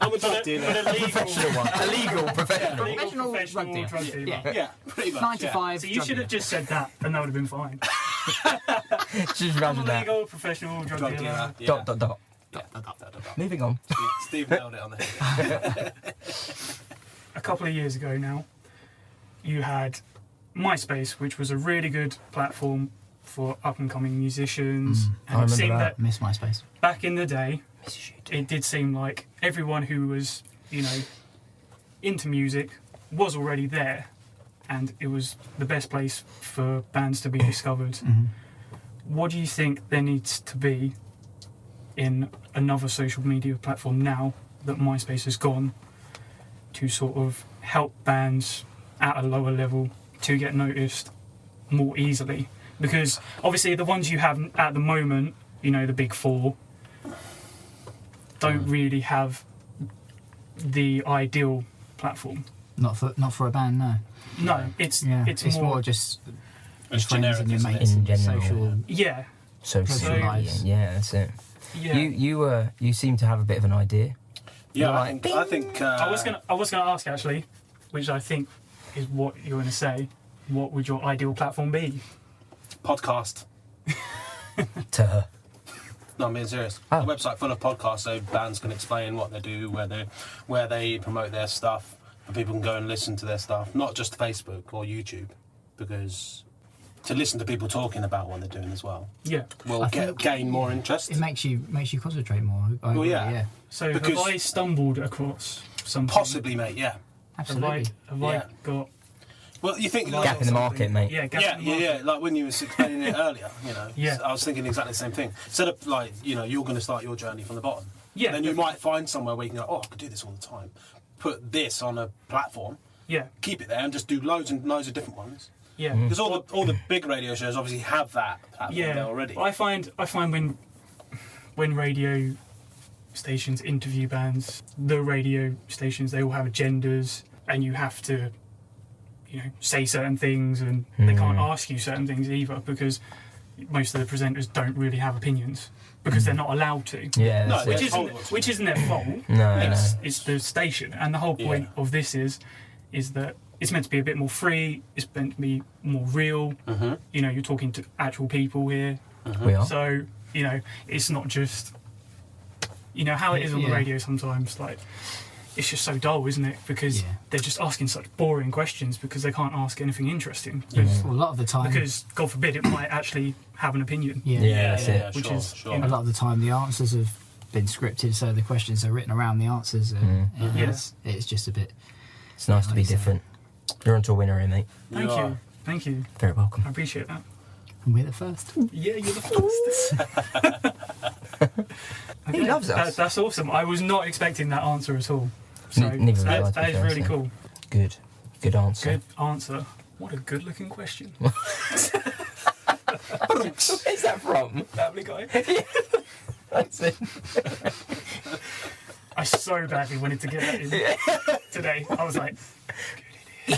I'm a drug dealer. A professional one. A legal professional. Professional drug dealer. Yeah. Yeah, pretty much. 95. So you should have just said that, and that would have been fine. Just I'm imagine a that. legal professional drug dealer. Yeah. Dot. Yeah. Moving on. Steve nailed it on the head. A couple of years ago now, you had MySpace, which was a really good platform for up-and-coming musicians. I And it remember seemed that. Miss MySpace. back in the day, it did seem like everyone who was, into music was already there, and it was the best place for bands to be discovered. Mm-hmm. What do you think there needs to be in another social media platform now that MySpace has gone to sort of help bands at a lower level to get noticed more easily? Because obviously the ones you have at the moment, the big four, don't really have the ideal platform. Not for a band, no. No, it's more just It's friends generic, and your isn't it? mates In and your general, social. yeah. Social Social media. lives. Yeah, that's it. Yeah. You seem to have a bit of an idea. Yeah, Right. I think. I was gonna ask actually, which I think is what you're gonna say. What would your ideal platform be? podcast. To her. No, I'm being serious. Oh. A website full of podcasts so bands can explain what they do, where they promote their stuff, and people can go and listen to their stuff, not just Facebook or YouTube, because to listen to people talking about what they're doing as well Yeah. will gain more interest. It makes you concentrate more. I Well, agree, yeah. So Because- have I stumbled across something? Possibly, mate. Yeah. Absolutely. Have I Yeah. got Well, you think Like- Gap in the market, something? mate. Yeah, gap Yeah, in the market. Like when you were explaining it earlier, Yeah. I was thinking exactly the same thing. Instead of you're going to start your journey from the bottom. Yeah, Then you definitely. might find somewhere where you can go, I could do this all the time. Put this on a platform, Yeah, keep it there, and just do loads and loads of different ones. yeah. Because all the big radio shows obviously have that platform Yeah, there already. I find when radio stations interview bands, the radio stations, they all have agendas, and you have to, say certain things, and they can't ask you certain things either because most of the presenters don't really have opinions because they're not allowed to. Yeah, No, that's they're it. Which isn't their fault. No, It's the station, and the whole point of this is that it's meant to be a bit more free. It's meant to be more real. Mhm. You're talking to actual people here, we are. so it's not just how it is on the Yeah. radio sometimes. Like it's just so dull, isn't it? Because Yeah. they're just asking such boring questions because they can't ask anything interesting. Well, a lot of the time. Because God forbid it might actually have an opinion. Yeah, that's it. Which sure, is, sure. A lot of the time, the answers have been scripted, so the questions are written around the answers. And Yeah. it's just a bit. It's nice to be different. You're onto a winner here, mate. Thank You you. are. Thank you. Very welcome. I appreciate that. And we're the first. Yeah, you're the first. He loves us. That's awesome. I was not expecting that answer at all. So Neither was I, to be that is fair, really so. cool. Good answer. Good answer. What a good looking question. Where's that from? Family Guy. That's it. I so badly wanted to get that in today. I was like, good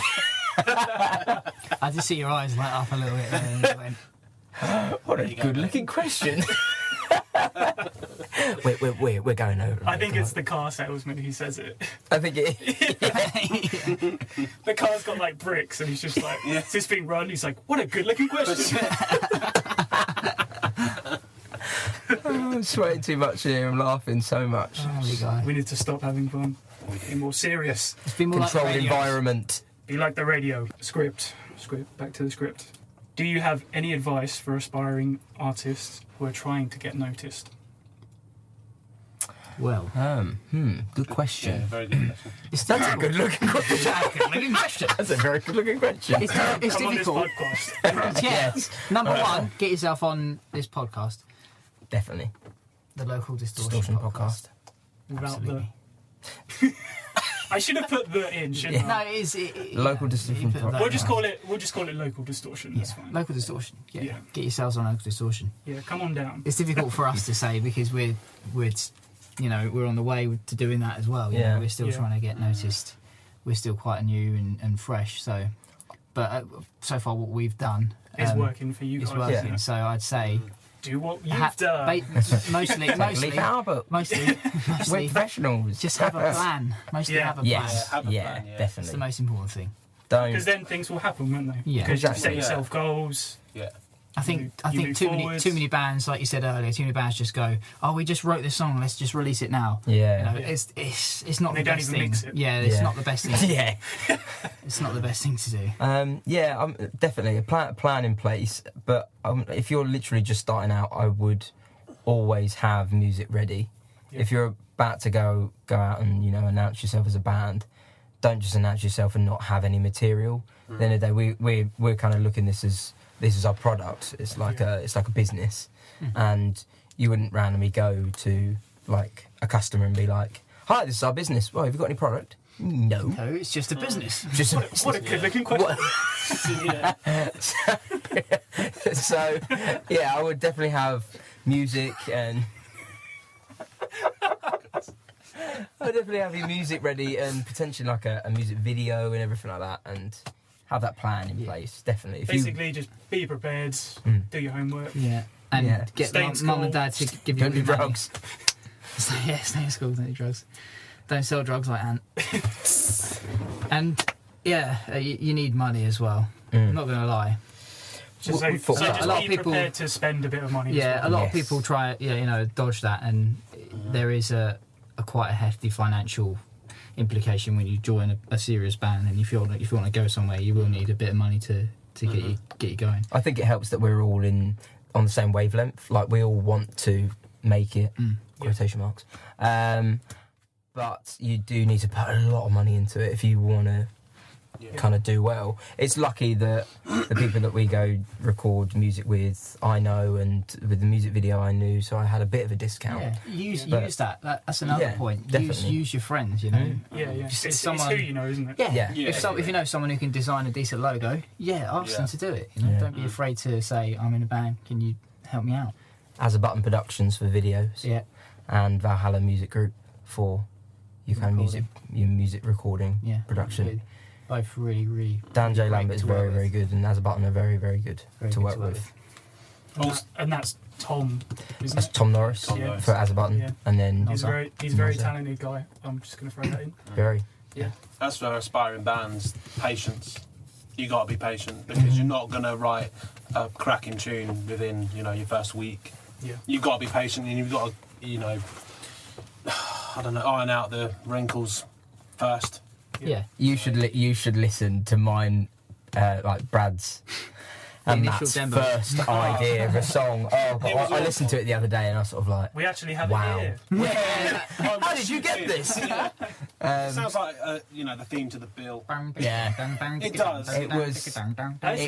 idea. I just see your eyes light up a little bit. And I went, What a you go, good looking question. We're going over. I think it's the car salesman who says it. I think it. The car's got like bricks and he's just like, it's just being run. He's like, what a good looking question. I'm sweating too much here. I'm laughing so much. Family Guy. We need to stop having fun. Be more serious. It's been more like Controlled radio. environment. Be like the radio. Script. Back to the script. Do you have any advice for aspiring artists who are trying to get noticed? Well, Good question. Yeah, very good question. it's That's a difficult. good looking question. That's a very good looking question. It's Come on this difficult. podcast. Yeah. Number one, get yourself on this podcast, Definitely. the Local Distortion, Distortion podcast. Without Absolutely. the. I should have put the in, shouldn't No, I? it is. Local Distortion you put podcast. that We'll just in. call it. We'll just call it local distortion. That's Yeah, fine. Local Distortion. Yeah. Yeah. Get yourselves on Local Distortion. Yeah, come on down. It's difficult for us to say because we're we're on the way to doing that as well. You know, we're still trying to get noticed. We're still quite new and fresh. So, but so far what we've done It's working for you is guys. working. Yeah. So I'd say Do what you've done. mostly, Leave it out, but we're mostly professionals. just have a plan. Mostly Yeah. have a plan. Yes. Have a Yeah, plan, yeah. That's the definitely. most important thing. Because Don't. then things will happen, won't they? Yeah. Because you Exactly. set yourself goals. Yeah. I think You move too forwards. many bands, like you said earlier, too many bands just go, oh, we just wrote this song, let's just release it now. Yeah. You know, Yeah. it's not They the don't best even thing. mix it. Yeah, it's Yeah. not the best thing. Yeah. It's not the best thing to do. Yeah, definitely a plan in place. But if you're literally just starting out, I would always have music ready. Yeah. If you're about to go out and announce yourself as a band, don't just announce yourself and not have any material. At the end of the day, we're kind of looking this is our product. It's like a business, and you wouldn't randomly go to like a customer and be like, "Hi, this is our business. Well, have you got any product?" No. No, it's just a business. Just What a good-looking question. Yeah. So yeah, I would definitely have music and I would definitely have your music ready and potentially like a music video and everything like that, and have that plan in place. Definitely. If Basically, just be prepared, do your homework. Yeah. And Yeah. get Stay in mum school. and dad to give you don't do money. drugs. Yeah, stay in school, don't do drugs. Don't sell drugs like Ant. And yeah, you need money as well. I'm not going to lie. So we thought just that. A lot be of people- prepared to spend a bit of money. as Yeah, well. a lot of Yes. people try, dodge that, and there is a quite a hefty financial implication when you join a serious band, and if you want to go somewhere, you will need a bit of money to get you going. I think it helps that we're all on the same wavelength. Like we all want to make it. Quotation marks. But you do need to put a lot of money into it if you want to kind of do well. It's lucky that the people that we go record music with, I know, and with the music video I knew, so I had a bit of a discount. Yeah, use But- that. That's another Yeah, point. definitely. Use your friends. You know. Yeah. Just It's someone- who you know, isn't it? Yeah. Yeah. If you know someone who can design a decent logo, ask them to do it. You know? Yeah. Don't be afraid to say, "I'm in a band. Can you help me out?" As a Button Productions for videos, Yeah. and Valhalla Music Group for your kind of music recording, Yeah. production. Good. Both really, really. Dan J great Lambert is to work very, with. very good, and As a Button are very, very good Very to good work with. And that's Tom, isn't That's it? Tom Norris Tom Yeah. Norris. for As a Button, Yeah. and then He's a very Nice. talented guy. I'm just going to throw that in. very. That's for aspiring bands. Patience. You got to be patient because you're not going to write a cracking tune within your first week. Yeah. You've got to be patient, and you've got to iron out the wrinkles first. Yeah. You should listen to mine, like Brad's. And initial that's demo. first idea of a song. Oh, God, It was I listened to it the other day, and I was sort of like, We actually have Wow. it here. "How did you get this?" Sounds like the theme to the bill. Yeah. It does. It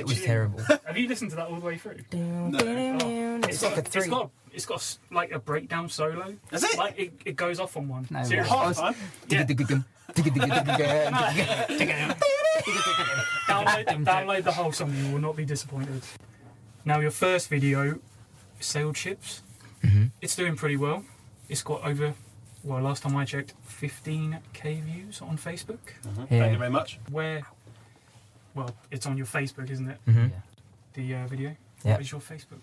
was terrible. Have you listened to that all the way through? It's like a three. It's got like a breakdown solo. Is it? Like it goes off on one. No, Seriously. Half time. Download the whole song. You will not be disappointed. Now your first video, Sailed Ships. It's doing pretty well. It's got over, last time I checked, 15k views on Facebook. Thank you very much. It's on your Facebook, isn't it? The video. Yeah. What is your Facebook?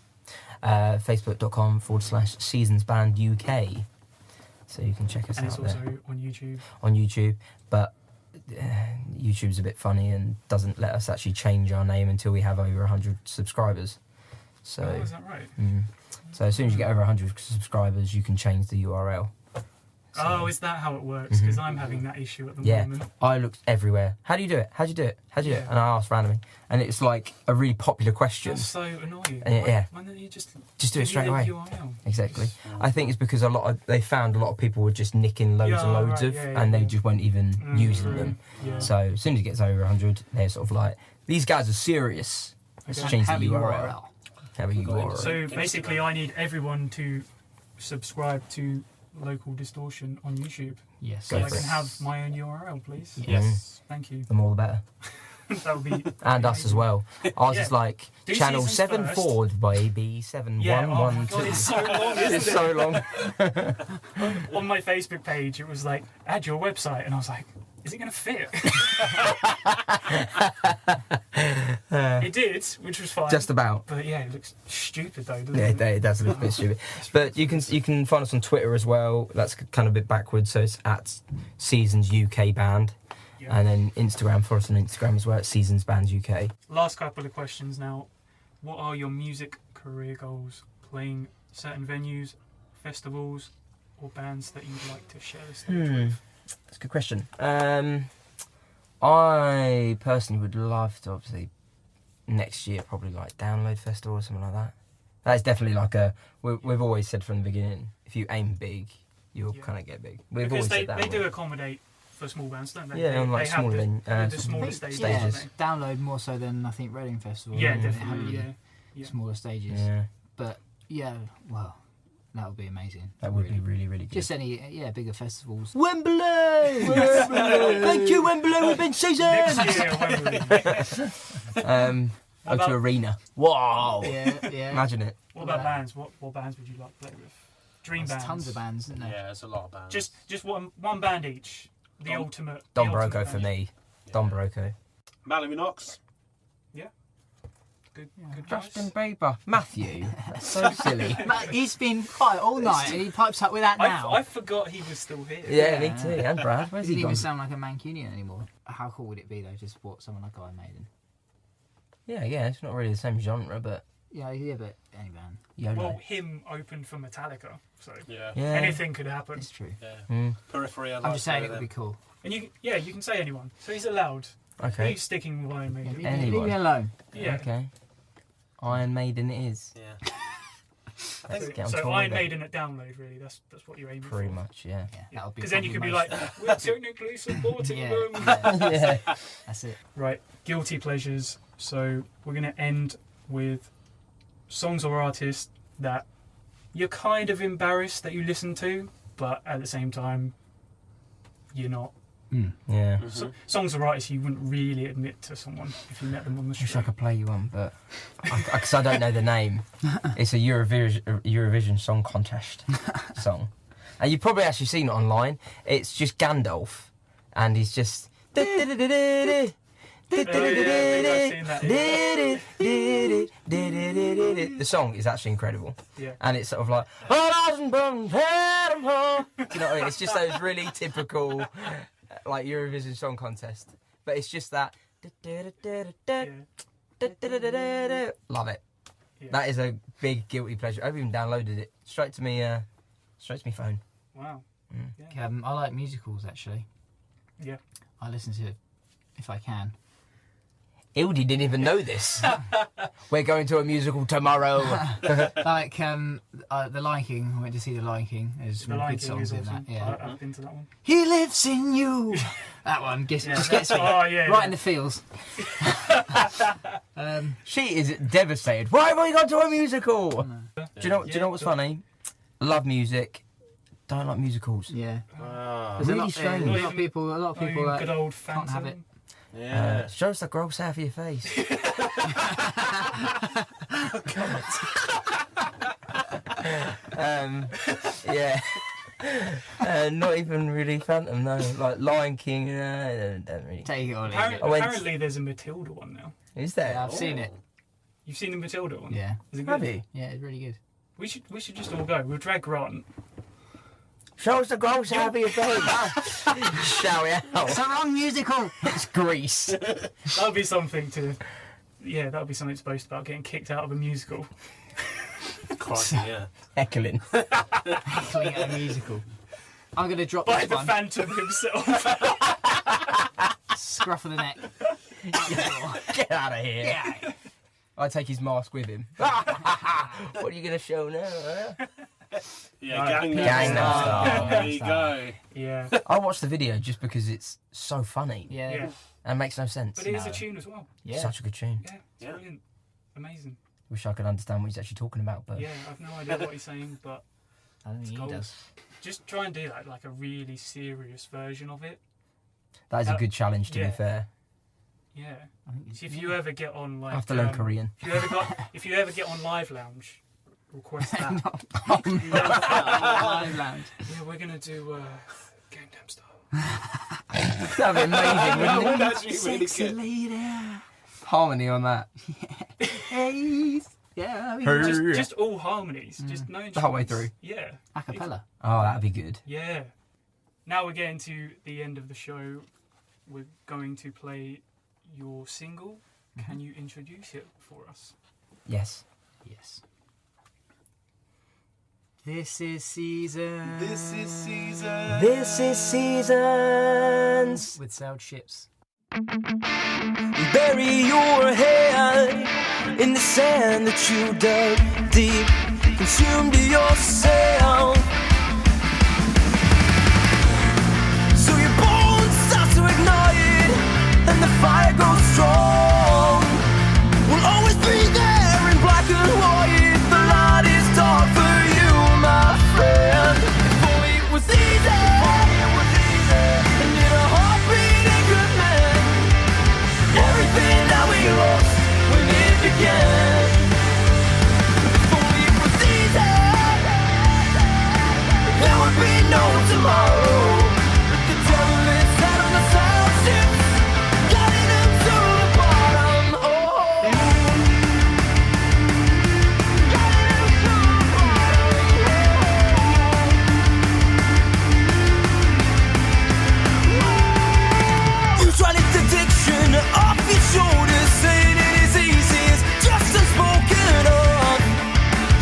Facebook.com/seasonsbanduk. So you can check us And it's out also there on YouTube. on YouTube. But YouTube's a bit funny and doesn't let us actually change our name until we have over 100 subscribers. So, Oh, is that right? so as soon as you get over 100 subscribers, you can change the URL. So, Oh, is that how it works? Because I'm having that issue at the yeah, moment. I looked everywhere. How do you do it? How do you do it? How do you do it? Yeah. And I asked randomly, and it's like a really popular question. That's so annoying. And yeah. Why don't you just Just do it give straight me the away. URL? Exactly. I think it's because they found a lot of people were just nicking loads Yeah, and loads right, of, yeah, and they yeah. just weren't even using them. Yeah. So as soon as it gets over 100, they're sort of like, these guys are serious. Let's Okay. change the Have a URL. Have a URL. So basically, I need everyone to subscribe to Local Distortion on YouTube. Yes. So Go I for can it. have my own URL, please. Yes. Thank you. The more the better. That would be. And us as well. Ours Yeah. is like Do channel seasons 7 first. forward by B71112. Yeah. Oh my god, it's so long, isn't It's it? so long. On my Facebook page, it was like, add your website, and I was like, is it going to fit? It did, which was fine. Just about. But yeah, it looks stupid though, doesn't Yeah, it? it does look a bit stupid. But you can find us on Twitter as well. That's kind of a bit backwards, so it's at Seasons UK Band. Yeah. And then Instagram, for us on Instagram as well, at Seasons Bands UK. Last couple of questions now. What are your music career goals? Playing certain venues, festivals, or bands that you'd like to share the stage with? That's a good question. I personally would love to, obviously, next year probably like Download Festival or something like that. That's definitely like we've always said from the beginning, if you aim big, you'll Yeah. kind of get big. We've Because always they said that. do haven't we? accommodate for small bands, don't they? Yeah, they, on like they have smaller the smaller stages. stages. don't Download more so than I think Reading Festival. they? Yeah, don't they? definitely. Have Yeah. Yeah. smaller stages. Yeah, But yeah, well, that would be amazing. that would be really, really good. Just any bigger festivals. Wembley! Thank you, Wembley, we've been seasons! Next year, Wembley. Go to Arena. Whoa! Yeah. Imagine it. What about bands? What bands would you like to play with? Dream There's bands. tons of bands, isn't there? Yeah, there's a lot of bands. Just one band each. The Don- ultimate. Don the ultimate Broco for band. me. Don Broco. Mallory Knox. Good Justin choice. Bieber. Matthew. That's so silly. He's been quiet all night and he pipes up with that now. I forgot he was still here. Yeah, me too. And Brad. Where's Doesn't he even gone? sound like a Mancunian anymore. How cool would it be though, just what someone like Iron Maiden? Yeah, it's not really the same genre, but Yeah, but any band. YOLO. Well, him opened for Metallica, so Yeah. yeah. anything could happen. It's true. Yeah. Mm, Periphery. I'm just saying it would be cool. And you can say anyone. So he's allowed. okay. He's sticking with Iron Yeah, Maiden. leave, Anyone. me alone. Yeah. Okay. Iron Maiden it is. Yeah. I Let's think get on So tour Iron with it. Maiden at download, really. That's what you're aiming Pretty for. much, yeah. Yeah, that would be. Because then you could be probably like, most- we're technically supporting Yeah. them. Yeah. That's it. Right, guilty pleasures. So we're going to end with songs or artists that you're kind of embarrassed that you listen to, but at the same time, you're not. Yeah. So, songs or artists you wouldn't really admit to someone if you met them on the Wish I street. could play you one, but because I don't know the name. It's a Eurovision Song Contest song, and you've probably actually seen it online. It's just Gandalf, and he's just. The song is actually incredible, Yeah. and it's sort of like, you know what I mean? It's just those really typical, like Eurovision Song Contest, but it's just that. Love it. Yeah. That is a big guilty pleasure. I've even downloaded it straight to me phone. Wow. I like musicals actually. Yeah. I listen to it if I can. Ildy didn't even know this. We're going to a musical tomorrow. Like The Lion King. I went to see The Lion King. There's The some Lion good King songs is in awesome. that. Yeah. I've been to that one. He lives in you. That one just gets me Oh, yeah. right in the feels. She is devastated. Why have we gone to a musical? Do you know what's funny? Love music. Don't like musicals. Yeah. Wow. There's Really a lot, strange. a lot of people good old can't have it. Yeah. Show us the gross half of your face. Yeah. Not even really Phantom, no. Like Lion King, don't really. Take it or leave it. I went- Apparently, there's a Matilda one now. Is there? Yeah, I've seen it. You've seen the Matilda one? Yeah. Is it Have good? you? Yeah, it's really good. We should just all go. We'll drag Grant. Show us the gross half of your face. Shout it out. It's a wrong musical. It's Grease. That'll be something to. Yeah, that'll be something to boast about getting kicked out of a musical. Crikey, yeah. Heckling. Playing a musical. I'm going to drop by this the one. Phantom himself. Scruff of the neck. Get out of here. Yeah. I take his mask with him. What are you going to show now? Huh? Yeah, Right. Gangnam Style. Gangnam There you go. Yeah. I watched the video just because it's so funny Yeah. and makes no sense. But it is a tune as well. Yeah. Such a good tune. Yeah, it's Yeah. brilliant. Amazing. Wish I could understand what he's actually talking about, but Yeah, I've no idea what he's saying, but I don't think he gold. does. just try and do that, like a really serious version of it. that is a good challenge, to yeah. be fair. Yeah. I think So if you ever get on like I have to learn Korean. if you ever get on Live Lounge, request that. Live Lounge. Yeah, we're gonna do Gangnam Style. That'd be amazing, wouldn't it? That's really Sexy good. lady. Harmony on that. Hey. Yeah. I mean, Just all harmonies, just no The whole way instruments. through. Yeah. a cappella. Oh, that'd be good. Yeah. Now we're getting to the end of the show. We're going to play your single. Can you introduce it for us? Yes. Yes. This is season. This is season. This is Seasons. With sailed ships. Bury your head in the sand that you dug deep. Consumed yourself. So your bones start to ignite and the fire grows strong. We'll always be there in black and white. The light is dark for you, my friend. If only it was easy. And in a heartbeat it could mend everything that we lost when it began. If only it was easy, there would be no tomorrow. But the devil is sat on the sound ships, guiding them to the bottom. Oh, guiding them to the bottom. You try to lift addiction off your shoulders, saying it is easy, it's just unspoken of.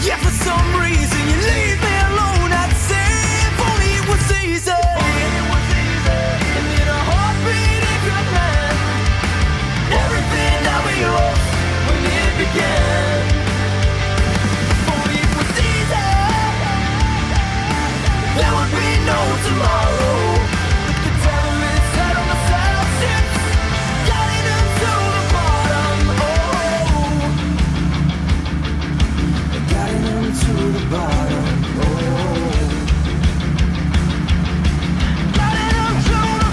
Yeah, for some reason you leave me alone. I'd say if only it was easy. And in a heartbeat it could mend everything that we lost when it began. If only it was easy, there would be no tomorrow. But the devil is sat on the sound ships, guiding them to the bottom. Oh, guiding them to the bottom. Oh, guiding them to the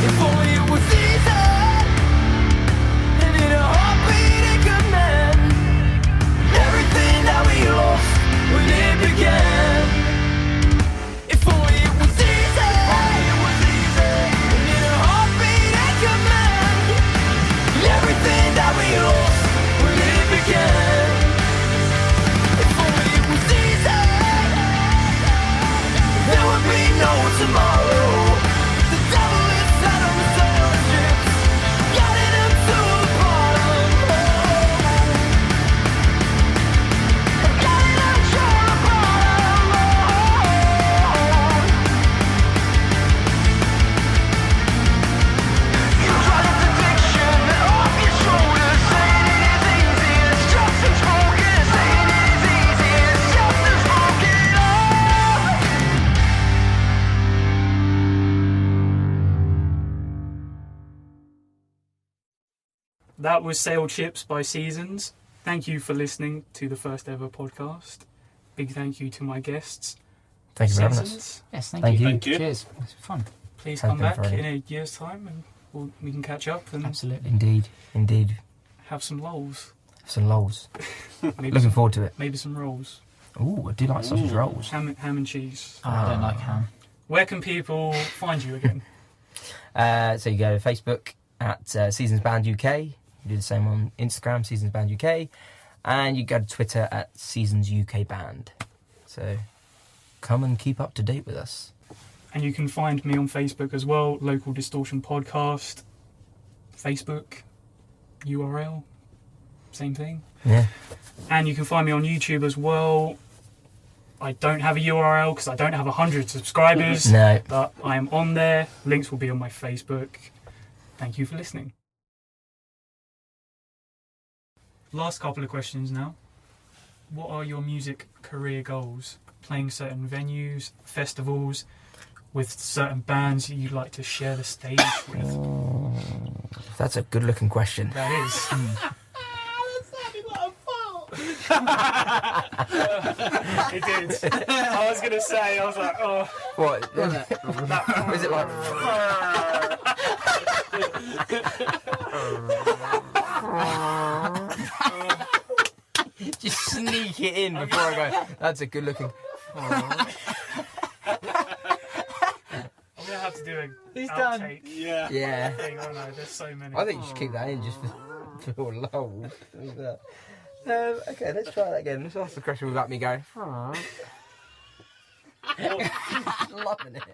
if only it was easy, and in a heartbeat it could mend everything that we lost when it began. If only it was easy, and in a heartbeat it could mend everything that we lost when it began. If only it was easy, there would be no tomorrow. The devil is sat on the sail ships, guiding them to the bottom. Guiding them to the bottom. You try to addiction off your shoulders, saying it is easy, it's just unspoken. Saying it is easy, it's just unspoken. That was Sailed Ships by Seasons. Thank you for listening to the first ever podcast. Big thank you to my guests. Thank you for having us. Seasons. Yes, Thank you. Thank you. Cheers. It's fun. Please Has come been back Friday. in a year's time and we can catch up and Absolutely. Indeed. have some lols. Some lols. Maybe Looking some, forward to it. maybe some rolls. Ooh, I do like sausage rolls. Ham and cheese. Oh, I don't like ham. Where can people find you again? So you go to Facebook at Seasons Band UK. We do the same on Instagram, Seasons Band UK, and you go to Twitter at Seasons UK Band. So come and keep up to date with us. And you can find me on Facebook as well, Local Distortion Podcast. Facebook, URL, same thing. Yeah. And you can find me on YouTube as well. I don't have a URL because I don't have 100 subscribers. No. But I am on there. Links will be on my Facebook. Thank you for listening. Last couple of questions now. What are your music career goals? Playing certain venues, festivals, with certain bands you'd like to share the stage with? That's a good looking question. That is. It did. I was going to say, I was like, oh. What? Is it like... Just sneak it in before I go, that's a good looking... I'm going to have to do an outtake. Yeah. Thing. Oh no, there's so many. I think you should keep that in just for lol. Okay, let's try that again. Let's ask the question without me going. Loving it. Loving it.